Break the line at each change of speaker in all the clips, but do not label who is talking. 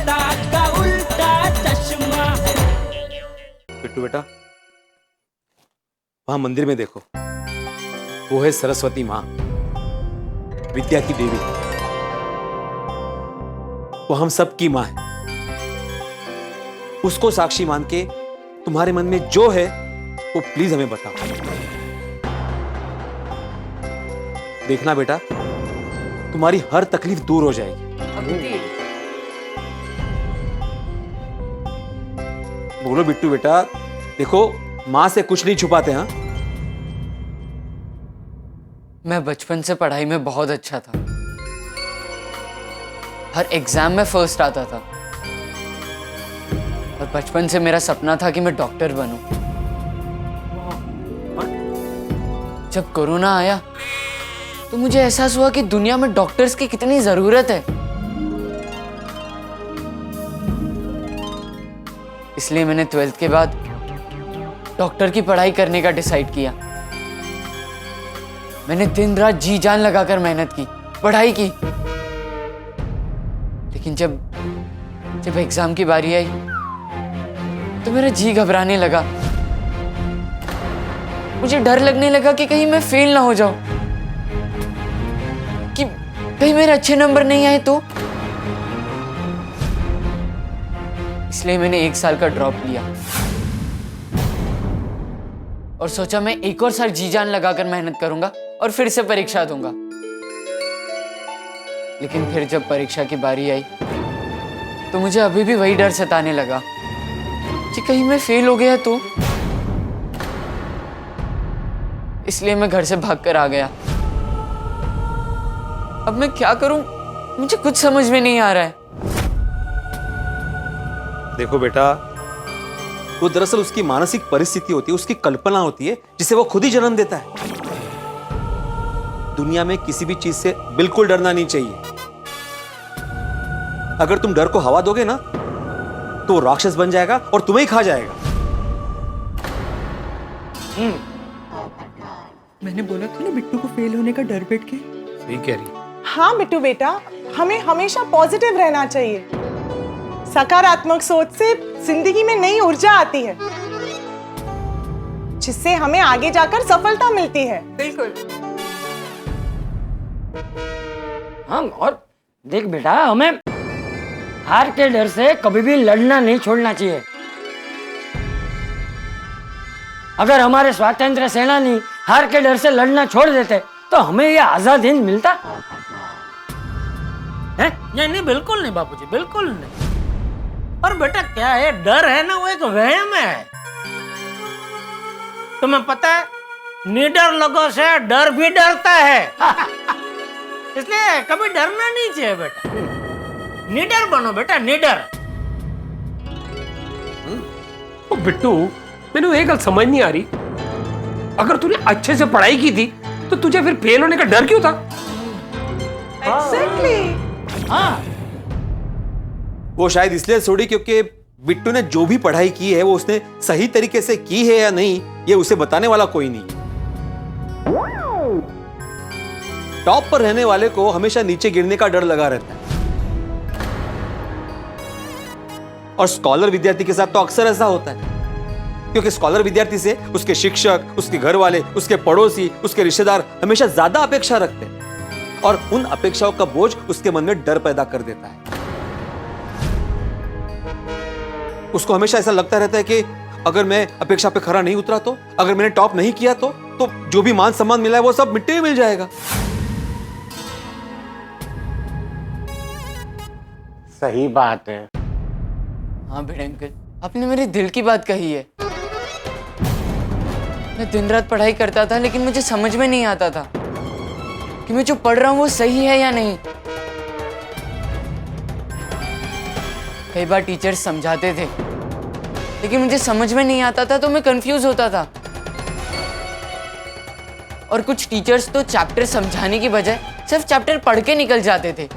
सभ्यता का उल्टा चश्मा।
बिट्टू बेटा, वहां मंदिर में देखो, वो है सरस्वती मां, विद्या की देवी। वो हम सब की मां है। उसको साक्षी मान के तुम्हारे मन में जो है वो प्लीज हमें बताओ। देखना बेटा, तुम्हारी हर तकलीफ दूर हो जाएगी। बोलो बिट्टू बेटा, देखो मां से कुछ नहीं छुपाते। हाँ,
मैं बचपन से पढ़ाई में बहुत अच्छा था। हर एग्जाम में फर्स्ट आता था और बचपन से मेरा सपना था कि मैं डॉक्टर बनूं। जब कोरोना आया तो मुझे एहसास हुआ कि दुनिया में डॉक्टर्स की कितनी जरूरत है। इसलिए मैंने 12th के बाद डॉक्टर की पढ़ाई करने का डिसाइड किया। मैंने दिन रात जी जान लगाकर मेहनत की, पढ़ाई की। लेकिन जब एग्जाम की बारी आई तो मेरा जी घबराने लगा। मुझे डर लगने लगा कि कहीं मैं फेल ना हो जाऊं, कि कहीं मेरे अच्छे नंबर नहीं आए तो। इसलिए मैंने 1 साल का ड्रॉप लिया और सोचा मैं एक और साल जी जान लगाकर मेहनत करूंगा और फिर से परीक्षा दूंगा। लेकिन फिर जब परीक्षा की बारी आई तो मुझे अभी भी वही डर सताने लगा कि कहीं मैं फेल हो गया तो। इसलिए मैं घर से भागकर आ गया। अब मैं क्या करूं, मुझे कुछ समझ में नहीं आ रहा है।
देखो बेटा, वो दरअसल उसकी मानसिक परिस्थिति होती है, उसकी कल्पना होती है, जिसे वो खुद ही जन्म देता है। दुनिया में किसी भी चीज से बिल्कुल डरना नहीं चाहिए। अगर तुम डर को हवा दोगे ना तो वो राक्षस बन जाएगा और तुम्हें ही खा जाएगा।
मैंने बोला था ना बिट्टू को फेल होने का डर बैठ के।
सही कह रही।
हाँ बिट्टू बेटा, हमें हमेशा पॉजिटिव रहना चाहिए। सकारात्मक सोच से जिंदगी में नई ऊर्जा आती है, जिससे हमें आगे जाकर सफलता मिलती है।
बिल्कुल।
हाँ, और देख बेटा, हमें हार के डर से कभी भी लड़ना नहीं छोड़ना चाहिए। अगर हमारे स्वतंत्र सेनानी हार के डर से लड़ना छोड़ देते तो हमें ये आजाद हिंद मिलता है?
नहीं, बिल्कुल नहीं बापूजी, बिल्कुल नहीं। और बेटा क्या है, डर है ना, वो एक वहम है। तुम्हें पता है, निडर लोगों से डर भी डरता है। इसलिए कभी डरना नहीं चाहिए बेटा। निडर बनो बेटा, निडर।
ओ बिट्टू, मैंने एक गल समझ नहीं आ रही। अगर तूने अच्छे से पढ़ाई की थी तो तुझे फिर फेल होने का डर क्यों था?
एग्जैक्टली।
हाँ,
वो शायद इसलिए छोड़ी क्योंकि बिट्टू ने जो भी पढ़ाई की है वो उसने सही तरीके से की है या नहीं, ये उसे बताने वाला कोई नहीं। टॉप पर रहने वाले को हमेशा नीचे गिरने का डर लगा रहता है। और स्कॉलर विद्यार्थी के साथ तो अक्सर ऐसा होता है, क्योंकि स्कॉलर विद्यार्थी से उसके शिक्षक, उसके घर वाले, उसके पड़ोसी, उसके रिश्तेदार हमेशा ज्यादा अपेक्षा रखते हैं और उन अपेक्षाओं का बोझ उसके मन में डर पैदा कर देता है। उसको हमेशा ऐसा लगता रहता है कि अगर मैं अपेक्षा पे खरा नहीं उतरा तो, अगर मैंने टॉप नहीं किया तो जो भी मान सम्मान मिला है वो सब मिट्टी में मिल जाएगा।
सही बात है।
हाँ भिड़े अंकल, आपने मेरे दिल की बात कही है। मैं दिन रात पढ़ाई करता था लेकिन मुझे समझ में नहीं आता था कि मैं जो पढ़ रहा हूँ वो सही है या नहीं। कई बार टीचर्स समझाते थे लेकिन मुझे समझ में नहीं आता था तो मैं कंफ्यूज होता था। और कुछ टीचर्स तो चैप्टर समझाने की बजाय सिर्फ चैप्टर पढ़ के निकल जाते थे।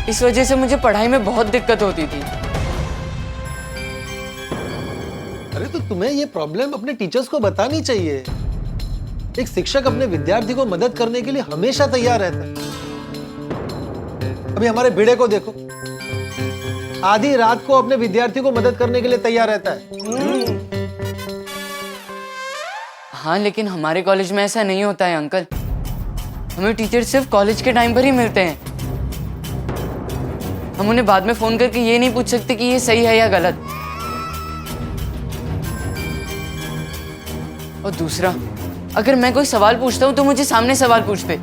इस वजह से मुझे पढ़ाई में बहुत दिक्कत होती थी।
अरे तो तुम्हें ये प्रॉब्लम अपने टीचर्स को बतानी चाहिए। एक शिक्षक अपने विद्यार्थी को मदद करने के लिए हमेशा तैयार रहता है। अभी हमारे भिड़े को देखो, आधी रात को अपने विद्यार्थी को मदद करने के लिए तैयार रहता है।
हाँ, लेकिन हमारे कॉलेज में ऐसा नहीं होता है अंकल। हमें टीचर सिर्फ कॉलेज के टाइम पर ही मिलते हैं। हम उन्हें बाद में फोन करके ये नहीं पूछ सकते कि ये सही है या गलत। और दूसरा, अगर मैं कोई सवाल पूछता हूँ तो मुझे सामने सवाल पूछते।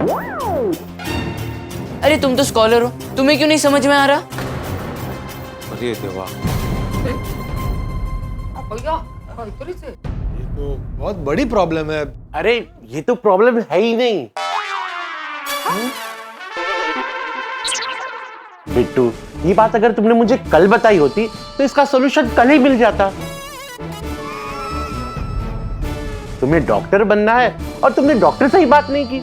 अरे तुम तो स्कॉलर हो, तुम्हें क्यों नहीं समझ में आ रहा?
अरे देवा,
तो बहुत बड़ी प्रॉब्लम है।
अरे ये तो प्रॉब्लम है ही नहीं। बिट्टू, ये बात अगर तुमने मुझे कल बताई होती तो इसका सॉल्यूशन कल ही मिल जाता। तुम्हें डॉक्टर बनना है और तुमने डॉक्टर से ही बात नहीं की।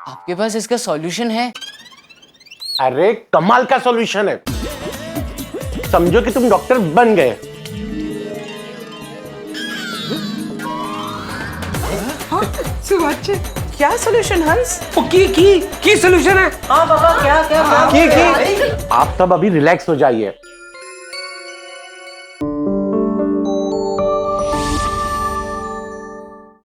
आपके पास इसका सॉल्यूशन है?
अरे कमाल का सॉल्यूशन है। समझो कि तुम डॉक्टर बन गए।
सुभाष, क्या सॉल्यूशन हंस?
वो की सॉल्यूशन है।
हाँ पापा, क्या क्या
आप सब अभी रिलैक्स हो जाइए।